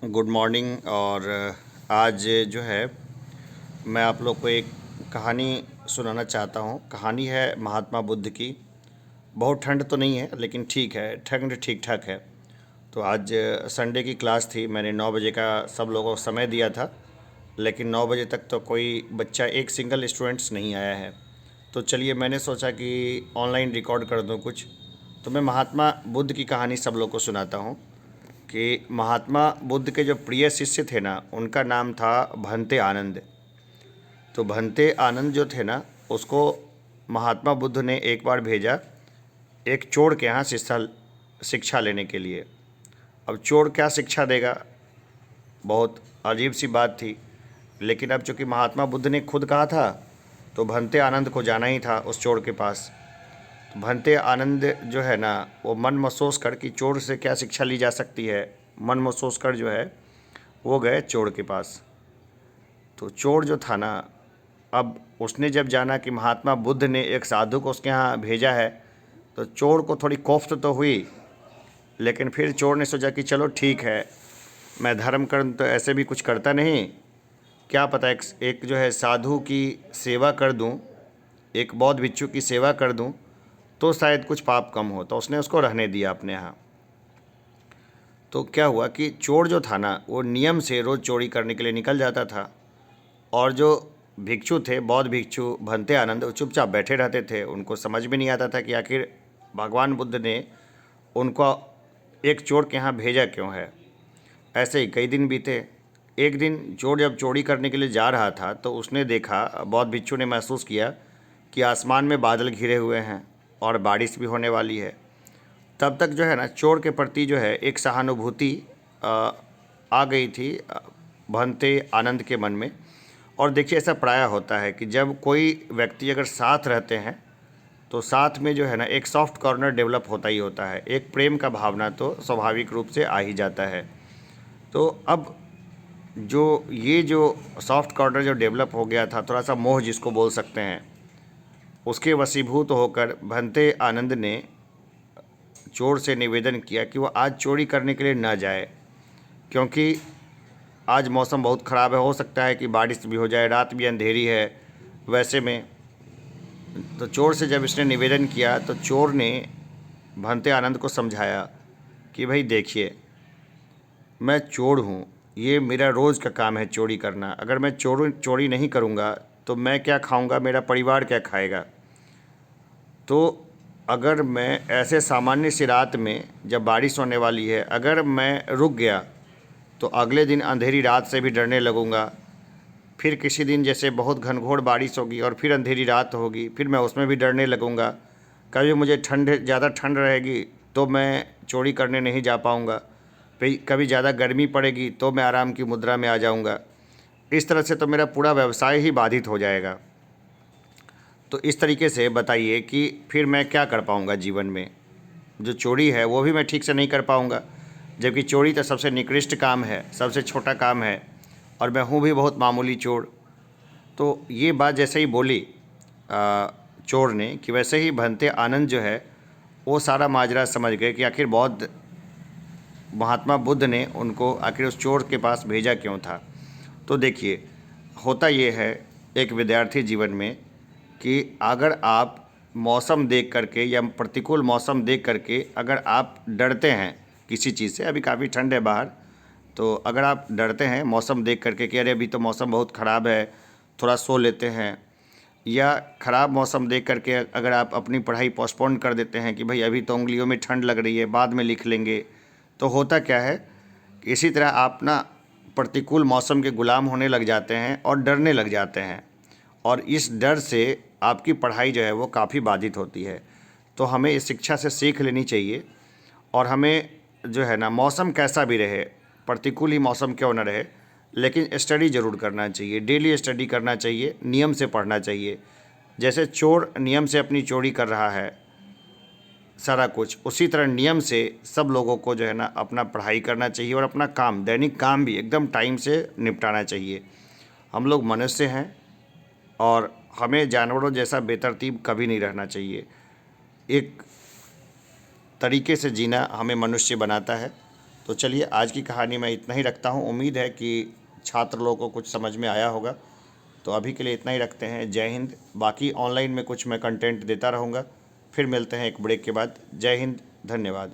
Good morning. और आज जो है मैं आप लोग को एक कहानी सुनाना चाहता हूँ। कहानी है महात्मा बुद्ध की। बहुत ठंड तो नहीं है लेकिन ठीक है, ठंड ठीक ठाक है। तो आज संडे की क्लास थी। मैंने 9 बजे का सब लोगों को समय दिया था, लेकिन 9 बजे तक तो कोई बच्चा, एक सिंगल स्टूडेंट्स नहीं आया है। तो चलिए, मैंने सोचा कि ऑनलाइन रिकॉर्ड कर दूँ कुछ। तो मैं महात्मा बुद्ध की कहानी सब लोग को सुनाता हूँ कि महात्मा बुद्ध के जो प्रिय शिष्य थे ना, उनका नाम था भंते आनंद। तो भंते आनंद जो थे ना, उसको महात्मा बुद्ध ने एक बार भेजा एक चोर के यहाँ शिक्षा लेने के लिए। अब चोर क्या शिक्षा देगा, बहुत अजीब सी बात थी। लेकिन अब चूंकि महात्मा बुद्ध ने खुद कहा था, तो भंते आनंद को जाना ही था उस चोर के पास। तो भंते आनंद जो है ना, वो मन महसूस कर कि चोर से क्या शिक्षा ली जा सकती है, मन महसूस कर जो है वो गए चोर के पास। तो चोर जो था ना, अब उसने जब जाना कि महात्मा बुद्ध ने एक साधु को उसके यहाँ भेजा है, तो चोर को थोड़ी कोफ्त तो हुई। लेकिन फिर चोर ने सोचा कि चलो ठीक है, मैं धर्म कर्म तो ऐसे भी कुछ करता नहीं, क्या पता एक जो है साधु की सेवा कर दूं, एक बौद्ध भिक्षु की सेवा कर दूं, तो शायद कुछ पाप कम हो। तो उसने उसको रहने दिया अपने यहाँ। तो क्या हुआ कि चोर जो था ना, वो नियम से रोज़ चोरी करने के लिए निकल जाता था। और जो भिक्षु थे, बौद्ध भिक्षु भंते आनंद, वो चुपचाप बैठे रहते थे। उनको समझ में नहीं आता था कि आखिर भगवान बुद्ध ने उनको एक चोर के यहाँ भेजा क्यों है। ऐसे ही कई दिन बीते। एक दिन चोर जब चोरी करने के लिए जा रहा था, तो उसने देखा, बौद्ध भिक्षु ने महसूस किया कि आसमान में बादल घिरे हुए हैं और बारिश भी होने वाली है। तब तक जो है ना, चोर के प्रति जो है एक सहानुभूति आ गई थी भंते आनंद के मन में। और देखिए, ऐसा प्रायः होता है कि जब कोई व्यक्ति अगर साथ रहते हैं, तो साथ में जो है ना एक सॉफ्ट कॉर्नर डेवलप होता ही होता है। एक प्रेम का भावना तो स्वाभाविक रूप से आ ही जाता है। तो अब जो सॉफ्ट कॉर्नर जो डेवलप हो गया था, थोड़ा सा मोह जिसको बोल सकते हैं, उसके वशीभूत होकर भंते आनंद ने चोर से निवेदन किया कि वो आज चोरी करने के लिए ना जाए, क्योंकि आज मौसम बहुत ख़राब है, हो सकता है कि बारिश भी हो जाए, रात भी अंधेरी है। वैसे में तो चोर से जब इसने निवेदन किया, तो चोर ने भंते आनंद को समझाया कि भाई देखिए, मैं चोर हूँ, ये मेरा रोज़ का काम है चोरी करना। अगर मैं चोरी नहीं करूँगा तो मैं क्या खाऊँगा, मेरा परिवार क्या खाएगा। तो अगर मैं ऐसे सामान्य सी रात में जब बारिश होने वाली है, अगर मैं रुक गया, तो अगले दिन अंधेरी रात से भी डरने लगूँगा। फिर किसी दिन जैसे बहुत घनघोर बारिश होगी और फिर अंधेरी रात होगी, फिर मैं उसमें भी डरने लगूँगा। कभी मुझे ज़्यादा ठंड रहेगी तो मैं चोरी करने नहीं जा पाऊँगा। कभी ज़्यादा गर्मी पड़ेगी तो मैं आराम की मुद्रा में आ जाऊँगा। इस तरह से तो मेरा पूरा व्यवसाय ही बाधित हो जाएगा। तो इस तरीके से बताइए कि फिर मैं क्या कर पाऊँगा जीवन में। जो चोरी है वो भी मैं ठीक से नहीं कर पाऊँगा, जबकि चोरी तो सबसे निकृष्ट काम है, सबसे छोटा काम है, और मैं हूँ भी बहुत मामूली चोर। तो ये बात जैसे ही बोली चोर ने, कि वैसे ही भंते आनंद जो है वो सारा माजरा समझ गए कि आखिर महात्मा बुद्ध ने उनको आखिर उस चोर के पास भेजा क्यों था। तो देखिए, होता ये है एक विद्यार्थी जीवन में कि अगर आप मौसम देख करके या प्रतिकूल मौसम देख करके अगर आप डरते हैं किसी चीज़ से, अभी काफ़ी ठंड है बाहर, तो अगर आप डरते हैं मौसम देख करके कि अरे अभी तो मौसम बहुत ख़राब है, थोड़ा सो लेते हैं, या ख़राब मौसम देख करके अगर आप अपनी पढ़ाई पोस्टपोन कर देते हैं कि भाई अभी तो उंगलियों में ठंड लग रही है, बाद में लिख लेंगे, तो होता क्या है, इसी तरह आप ना प्रतिकूल मौसम के गुलाम होने लग जाते हैं और डरने लग जाते हैं। और इस डर से आपकी पढ़ाई जो है वो काफ़ी बाधित होती है। तो हमें इस शिक्षा से सीख लेनी चाहिए। और हमें जो है ना, मौसम कैसा भी रहे, प्रतिकूल ही मौसम क्यों ना रहे, लेकिन स्टडी ज़रूर करना चाहिए, डेली स्टडी करना चाहिए, नियम से पढ़ना चाहिए। जैसे चोर नियम से अपनी चोरी कर रहा है सारा कुछ, उसी तरह नियम से सब लोगों को जो है ना अपना पढ़ाई करना चाहिए और अपना काम, दैनिक काम भी एकदम टाइम से निपटाना चाहिए। हम लोग मनुष्य हैं और हमें जानवरों जैसा बेतरतीब कभी नहीं रहना चाहिए। एक तरीके से जीना हमें मनुष्य बनाता है। तो चलिए आज की कहानी मैं इतना ही रखता हूँ। उम्मीद है कि छात्र लोगों को कुछ समझ में आया होगा। तो अभी के लिए इतना ही रखते हैं। जय हिंद। बाकी ऑनलाइन में कुछ मैं कंटेंट देता रहूँगा। फिर मिलते हैं एक ब्रेक के बाद। जय हिंद। धन्यवाद।